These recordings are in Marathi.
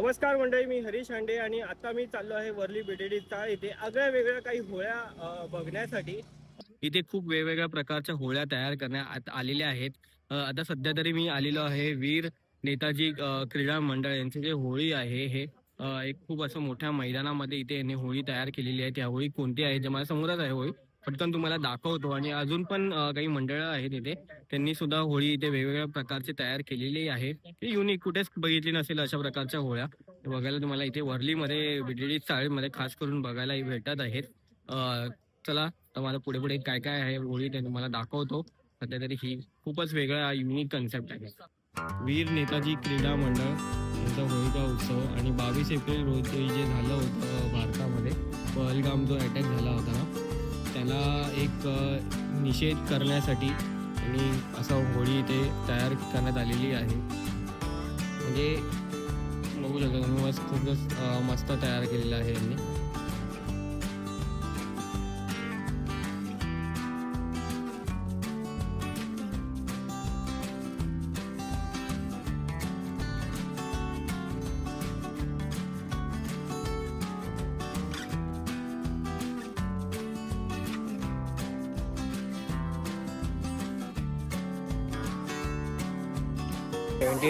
नमस्कार मंडळी, मी हरीश हांडे आणि आता मी चाललो आहे वर्ली बीटीडी चाळ इथे आगळ्या वेगळ्या काही होळ्या बघण्यासाठी। इथे खूप वेगवेगळ्या प्रकारच्या होळ्या तयार करण्यात आलेल्या आहेत। आता सध्या तरी मी आलेलो आहे वीर नेताजी क्रीडा मंडळ यांची जे होळी आहे हे एक खूप असं मोठ्या मैदानामध्ये इथे यांनी होळी तयार केलेली आहे। त्या होळी कोणती आहे जे माझ्या समोरच आहे होळी पटकन तुम्हाला दाखवतो। आणि अजून पण काही मंडळं आहेत इथे, त्यांनी सुद्धा होळी इथे वेगवेगळ्या प्रकारची तयार केलेली आहे। युनिक कुठेच बघितली नसेल अशा प्रकारच्या होळ्या बघायला तुम्हाला इथे वर्लीमध्ये बीटीडी चाळीमध्ये खास करून बघायला भेटत आहेत। चला तुम्हाला पुढे पुढे काय काय आहे होळी ते तुम्हाला दाखवतो। सध्या तरी ही खूपच वेगळा युनिक कन्सेप्ट आहे। वीर नेताजी क्रीडा मंडळ यांचा होळीचा उत्सव आणि 22 एप्रिल रोजी जे झालं होतं भारतामध्ये पहलगाम जो अटॅक झाला होता ना, त्याला एक निषेध करण्यासाठी आणि असं होळी इथे तयार करण्यात आलेली आहे। म्हणजे बघू शकता तुम्ही, खूपच मस्त तयार केलेलं आहे यांनी।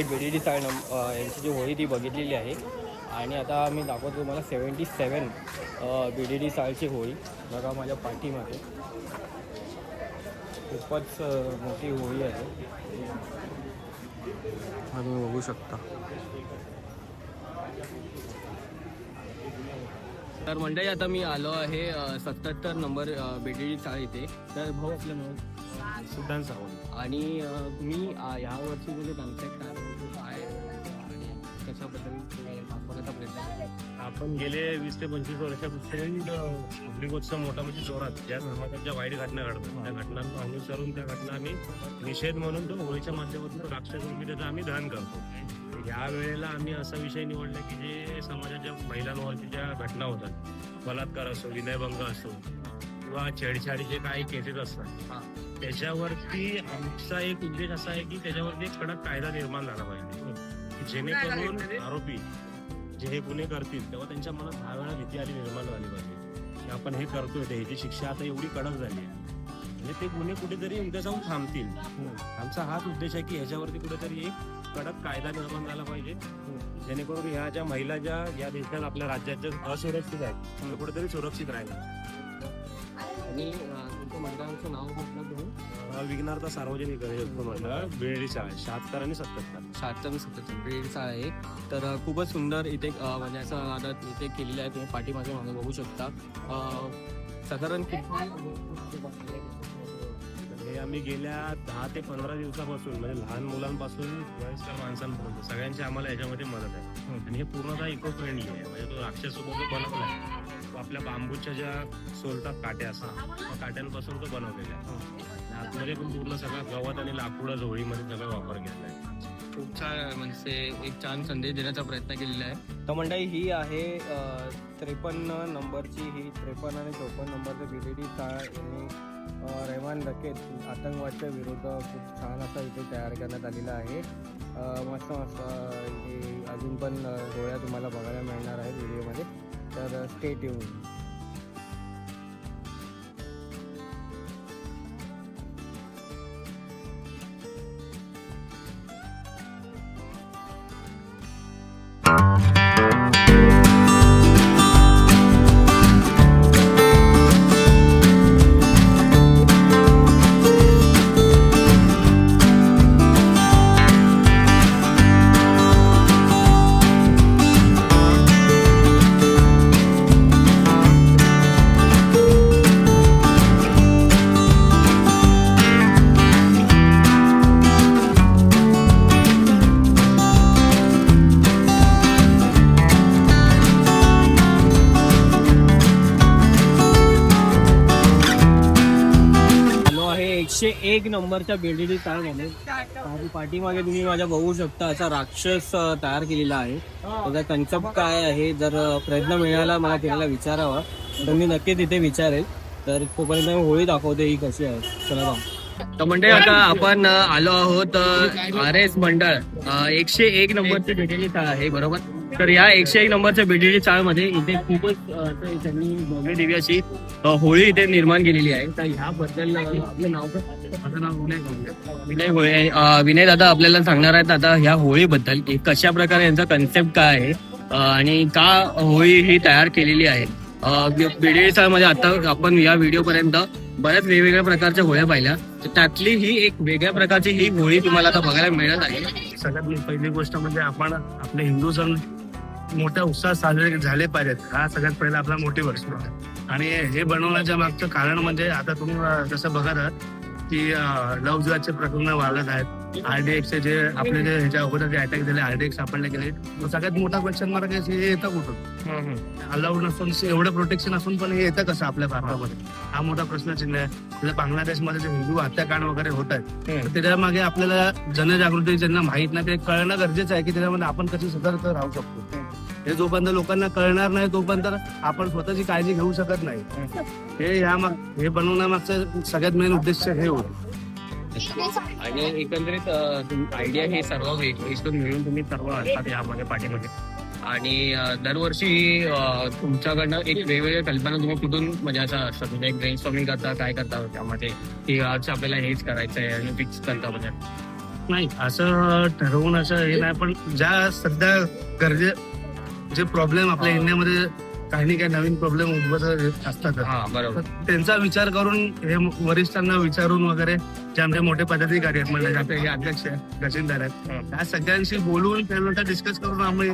बीटीडी चाळ यांची जी होळी ती बघितलेली आहे आणि आता मी दाखवतो तुम्हाला 77 बीटीडी चाळची होळी बघा माझ्या पाठीमागे। खूपच मोठी होळी आहे तुम्ही बघू शकता। तर मंडळी आता मी आलो आहे 77 नंबर बीटीडी चाळ इथे। तर भाऊ आपलं नाव सुदान सावंत आणि मी ह्या वर्षी म्हणजे कॉन्सेप्ट आहे आणि कशाबद्दल दाखवण्याचा प्रयत्न केला। आपण गेले 20 ते 25 वर्षापासून पब्लिकोत्सव मोठा म्हणजे जोरात ज्या समाजाच्या वाईट घटना घडतात त्या घटनांना अनुसरून त्या घटना आम्ही निषेध म्हणून तो होळीच्या माध्यमातून राक्षस त्याचं आम्ही दहन करतो। या वेळेला आम्ही असा विषय निवडला की जे समाजाच्या महिलांवरती ज्या घटना होतात, बलात्कार असो, विनयभंग असो किंवा छेडछाडीचे काही केसेस असतात, त्याच्यावरती आमचा एक उद्देश असा आहे की त्याच्यावरती एक कडक कायदा निर्माण झाला पाहिजे, जेणेकरून आरोपी जे हे गुन्हे करतील तेव्हा त्यांच्या मनात 10 वेळा भीती आली निर्माण झाली पाहिजे की आपण हे करतोय ह्याची शिक्षा आता एवढी कडक झाली आहे म्हणजे ते गुन्हे कुठेतरी उद्या जाऊन थांबतील। आमचा हाच उद्देश आहे की ह्याच्यावरती कुठेतरी एक कडक कायदा निर्माण झाला पाहिजे, जेणेकरून ह्या ज्या महिला ज्या या देशात आपल्या राज्यात ज्या असुरक्षित आहेत ते कुठेतरी सुरक्षित राहील। आणि तुमच्या मंडळाचं नाव कुठलं तुम्ही? विघ्नार्थ सार्वजनिक गणेश मंडळ बीटीडी चाळ 76 आणि 77 77 बीटीडी चाळ आहे। तर खूपच सुंदर इथे म्हणजे असं आता इथे केलेलं आहे, तुम्ही पाठीमागे मागे बघू शकता। साधारण हे आम्ही गेल्या 10 ते 15 दिवसापासून म्हणजे लहान मुलांपासून वयस्कर माणसांपर्यंत सगळ्यांची आम्हाला याच्यामध्ये मदत आहे आणि हे पूर्णतः इको फ्रेंडली आहे। म्हणजे तो राक्षस जो बनवला आहे तो आपल्या बांबूच्या ज्या सोलतात काट्या असतात त्या काट्यांपासून तो बनवलेला आहे। आतमध्ये पण पूर्ण सगळं गवत आणि लाकूड होळीमध्ये सगळं वापर केलेला आहे। खूप छान म्हणजे एक छान संदेश देण्याचा प्रयत्न केलेला आहे। तर मंडळी ही आहे 53 नंबरची, ही 53 आणि 54 नंबरचं बीटीडी चाळ यांनी रहमान लकेत आतंकवादच्या विरुद्ध खूप छान असा इथे तयार करण्यात आलेला आहे। मस्त मस्त हे अजून पण होळ्या तुम्हाला बघायला मिळणार आहेत व्हिडिओमध्ये, तर स्टे ट्यून। एक नंबरच्या बीटीडी चाळमध्ये पाठीमागे तुम्ही माझ्या बघू शकता असा राक्षस तयार केलेला आहे। त्याचा कन्सेप्ट काय आहे जर प्रयत्न मिळाला मला त्याला विचारावा तर मी नक्की तिथे विचारेल। तर तोपर्यंत मी होळी दाखवते ही कशी आहे, चला जाऊ। तर मंडळी आता आपण आलो आहोत RS मंडळ 101 नंबरची बीटीडी चाळ आहे बरोबर। तर या 101 नंबरच्या बीडीडी चाळमध्ये इथे खूपच त्यांनी भव्य दिव्य अशी होळी इथे निर्माण केलेली आहे. तर ह्याबद्दल आपलं नाव काय? माझं नाव विनय गोंडे. विनय होळे. विनय दादा आपल्याला सांगणार आहेत आता ह्या होळीबद्दल की कशा प्रकारे यांचा कन्सेप्ट काय आहे आणि का होळी ही तयार केलेली आहे. बीडीडी मध्ये आता आपण या व्हिडिओ पर्यंत बऱ्याच वेगवेगळ्या प्रकारच्या होळ्या पाहिल्या, तर त्यातली ही एक वेगळ्या प्रकारची ही होळी तुम्हाला आता बघायला मिळत आहे. सगळ्यात पहिली गोष्ट म्हणजे आपण आपले हिंदू सण मोठ्या उत्साहात साजरे झाले पाहिजेत, हा सगळ्यात पहिला आपला मोटिव्ह असतो. आणि हे बनवण्याच्या मागचं कारण म्हणजे आता तुम्ही जसं बघत आहात की लव्ह जिहादचे प्रकरण वाढत आहेत. आरडीएक्सचे जे आपले जे ह्याच्या अगोदर जे अटॅक झाले, आरडीएक्स सापडले गेले, तो सगळ्यात मोठा क्वेश्चन मार्क आहे हे येतं कुठून. अलाउड नसून एवढं प्रोटेक्शन असून पण हे येतं कसं आपल्या भारतामध्ये, हा मोठा प्रश्नचिन्ह आहे. जसं बांगलादेशमध्ये जे हिंदू हत्याकांड वगैरे होत आहेत, तर त्याच्या मागे आपल्याला जनजागृती ज्यांना माहित नाही ते कळणं गरजेचं आहे की त्याच्यामध्ये आपण कशी सतर्क राहू शकतो. हे जोपर्यंत लोकांना कळणार नाही तोपर्यंत आपण स्वतःची काळजी घेऊ शकत नाही. हे बनवण्यामागचं सगळ्यात मेन उद्देश हे होतं. आणि एकंदरीत आयडिया हे सर्व वेस्टून मिळून तुम्ही सर्व असतात यामध्ये पाठीमध्ये. आणि दरवर्षी तुमच्याकडनं एक वेगवेगळ्या कल्पना तुम्ही कुठून म्हणजे असं असतं, म्हणजे एक ब्रेन स्टॉर्मिंग करता, काय करता त्यामध्ये की आज आपल्याला हेच करायचं आहे आणि फिक्स करता म्हणजे. नाही असं ठरवून असं हे नाही, पण ज्या सध्या जे प्रॉब्लेम आपल्या इंडियामध्ये काही काही नवीन प्रॉब्लेम उद्भवत असतात, बरोबर, त्यांचा विचार करून हे वरिष्ठांना विचारून वगैरे जे आमचे मोठे पदाधिकारी आहेत म्हणजे आपले हे अध्यक्ष आहेत, तहसीलदार आहेत, त्या सगळ्यांशी बोलून त्यांना डिस्कस करून आम्ही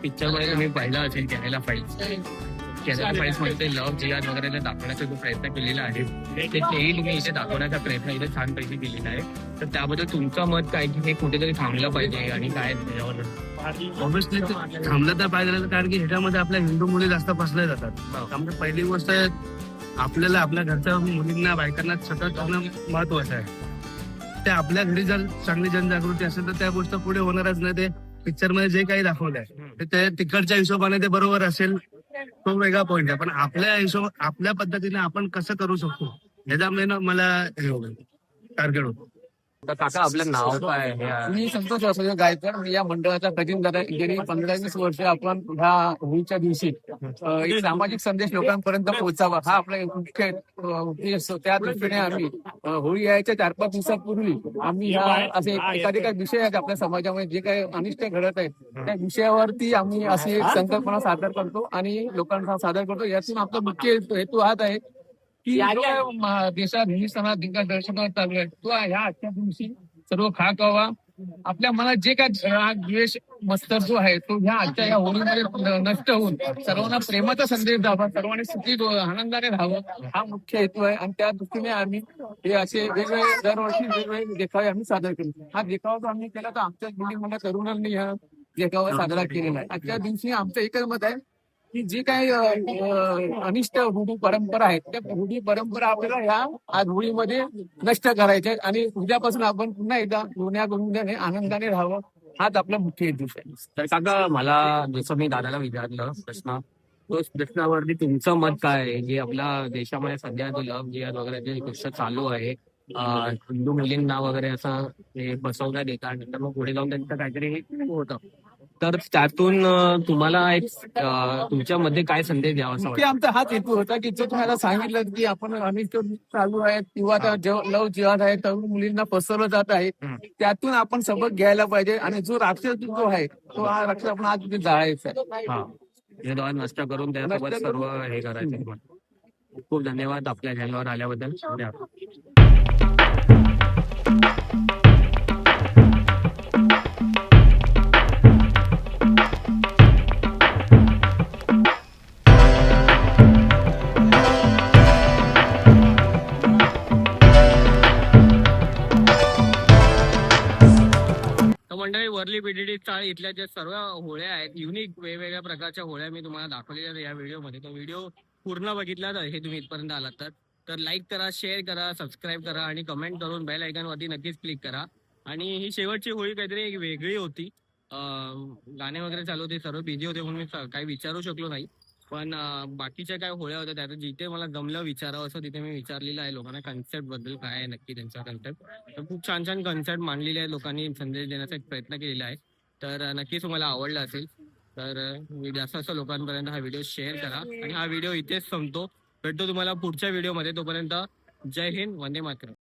पिक्चर मध्ये तुम्ही पाहिलं असेल केरला फाईल्स मध्ये ते लव्ह जिहाद वगैरे दाखवण्याचा जो प्रयत्न केलेला आहे तेही तुम्ही इथे दाखवण्याचा प्रयत्न इथे छानपैकी केलेला आहे. तर त्याबद्दल तुमचं मत काय की हे कुठेतरी थांबलं पाहिजे आणि काय त्याच्यावर? ऑब्व्हियसली थांबलं तर पाहिजे, कारण की ह्याच्यामध्ये आपल्या हिंदू मुली जास्त फसल्या जातात. त्यामुळे पहिली गोष्ट आपल्याला आपल्या घरच्या मुलींना बायकांना सतत करणं महत्वाचं आहे. ते आपल्या घरी जर चांगली जनजागृती असेल तर त्या गोष्ट पुढे होणारच नाही. ते पिक्चर मध्ये जे काही दाखवलंय ते तिकडच्या हिशोबाने ते बरोबर असेल, तो वेगळा पॉईंट आहे. पण आपल्या पद्धतीने आपण कसं करू शकतो ह्याचा मेन मला हे होतं, टार्गेट होतं. तर काका आपलं नाव काय आहे? मी संतोष वासुदेव गायकर. मी या मंडळाचा खजिनदार आहे. गेली 15-20 वर्ष आपण ह्या होळीच्या दिवशी एक सामाजिक संदेश लोकांपर्यंत पोहोचावा हा आपला एक मुख्य उद्देश असतो. त्या दृष्टीने आम्ही होळी यायच्या 4-5 दिवसापूर्वी आम्ही ह्या असे एखादे काही विषय आहेत आपल्या समाजामध्ये जे काही अनिष्ट घडत आहेत त्या विषयावरती आम्ही अशी एक संकल्पना सादर करतो आणि लोकांना सादर करतो. यातून आपला मुख्य हेतू हाच आहे की देशात हिंदुस्थानात दिग्गज दर्शनात चालू आहे तो ह्या आजच्या दिवशी सर्व खाकावा आपल्या मनात जे काय राग द्वेष मत्सर जो आहे तो ह्या आजच्या या होळीमध्ये नष्ट होऊन सर्वांना प्रेमाचा संदेश द्यावा, सर्वांनी सुखी आनंदाने राहावं हा मुख्य हेतू आहे. आणि त्या दृष्टीने आम्ही हे असे वेगवेगळे दरवर्षी वेगवेगळे देखावे आम्ही सादर केले. हा देखावा जो आम्ही केला तर आमच्या बिल्डिंगमधल्या तरुणांनी हा देखावा साजरा केलेला आहे. आजच्या दिवशी आमचं एकच मत आहे की जी काही अनिष्ट रूढी परंपरा आहेत त्या रूढी परंपरा आपल्याला ह्या आज होळीमध्ये नष्ट करायच्या आणि उद्यापासून आपण पुन्हा एकदा गुन्ह्या गोविंदाने आनंदाने राहावं हाच आपला मुख्य हेतू आहे. तर काका मला जसं मी दादाला विचारलं प्रश्न, तो प्रश्नावरती तुमचं मत काय आहे की आपल्या देशामध्ये सध्या जो लव्ह जिहाद वगैरे जे गोष्ट चालू आहे, हिंदू मुलींना वगैरे असं बसवण्यात येतं आणि नंतर मग पुढे जाऊन त्यांचं काहीतरी होतं, तर त्यातून तुम्हाला एक तुमच्यामध्ये काय संदेश द्यावा असं मुख्य आमचा हाच हेतू होता की जो तुम्हाला सांगितलं की आपण अनिष्ट चालू आहेत किंवा लव जिहाद आहे तरुण मुलींना फसवलं जात आहे त्यातून आपण सबक घ्यायला पाहिजे आणि जो राक्षस जो आहे तो हा राक्षस आपण आज तिथे जाळायचा आहे. हे नष्ट करून त्यासोबत सर्व हे करायचं. खूप खूप धन्यवाद आपल्या चॅनलवर आल्याबद्दल. मंडळी वर्ली बीडीडी चाळ इथल्या ज्या सर्व होळ्या आहेत युनिक वेगवेगळ्या प्रकारच्या होळ्या मी तुम्हाला दाखवलेल्या आहेत या व्हिडिओमध्ये. तो व्हिडिओ पूर्ण बघितला तर हे तुम्ही इथपर्यंत आलात तर लाईक करा, शेअर करा, सबस्क्राईब करा आणि कमेंट करून बेल आयकॉन वरती नक्कीच क्लिक करा. आणि ही शेवटची होळी काहीतरी एक वेगळी होती, गाणे वगैरे चालू होते, सर्व बिझी होते म्हणून मी काही विचारू शकलो नाही. पण बाकीच्या काय होळ्या होत्या त्यात जिथे मला जमलं विचारावं असं तिथे मी विचारलेलं आहे लोकांना कन्सेप्ट बद्दल काय आहे नक्की त्यांचा कन्सेप्ट. तर खूप छान छान कन्सेप्ट मांडलेले आहे लोकांनी, संदेश देण्याचा एक प्रयत्न केलेला आहे. तर नक्कीच तुम्हाला आवडला असेल. तर जास्त जास्त लोकांपर्यंत हा व्हिडिओ शेअर करा आणि हा व्हिडिओ इथेच संपतो. भेटतो तुम्हाला पुढच्या व्हिडिओमध्ये. तोपर्यंत जय हिंद, वंदे मातरम.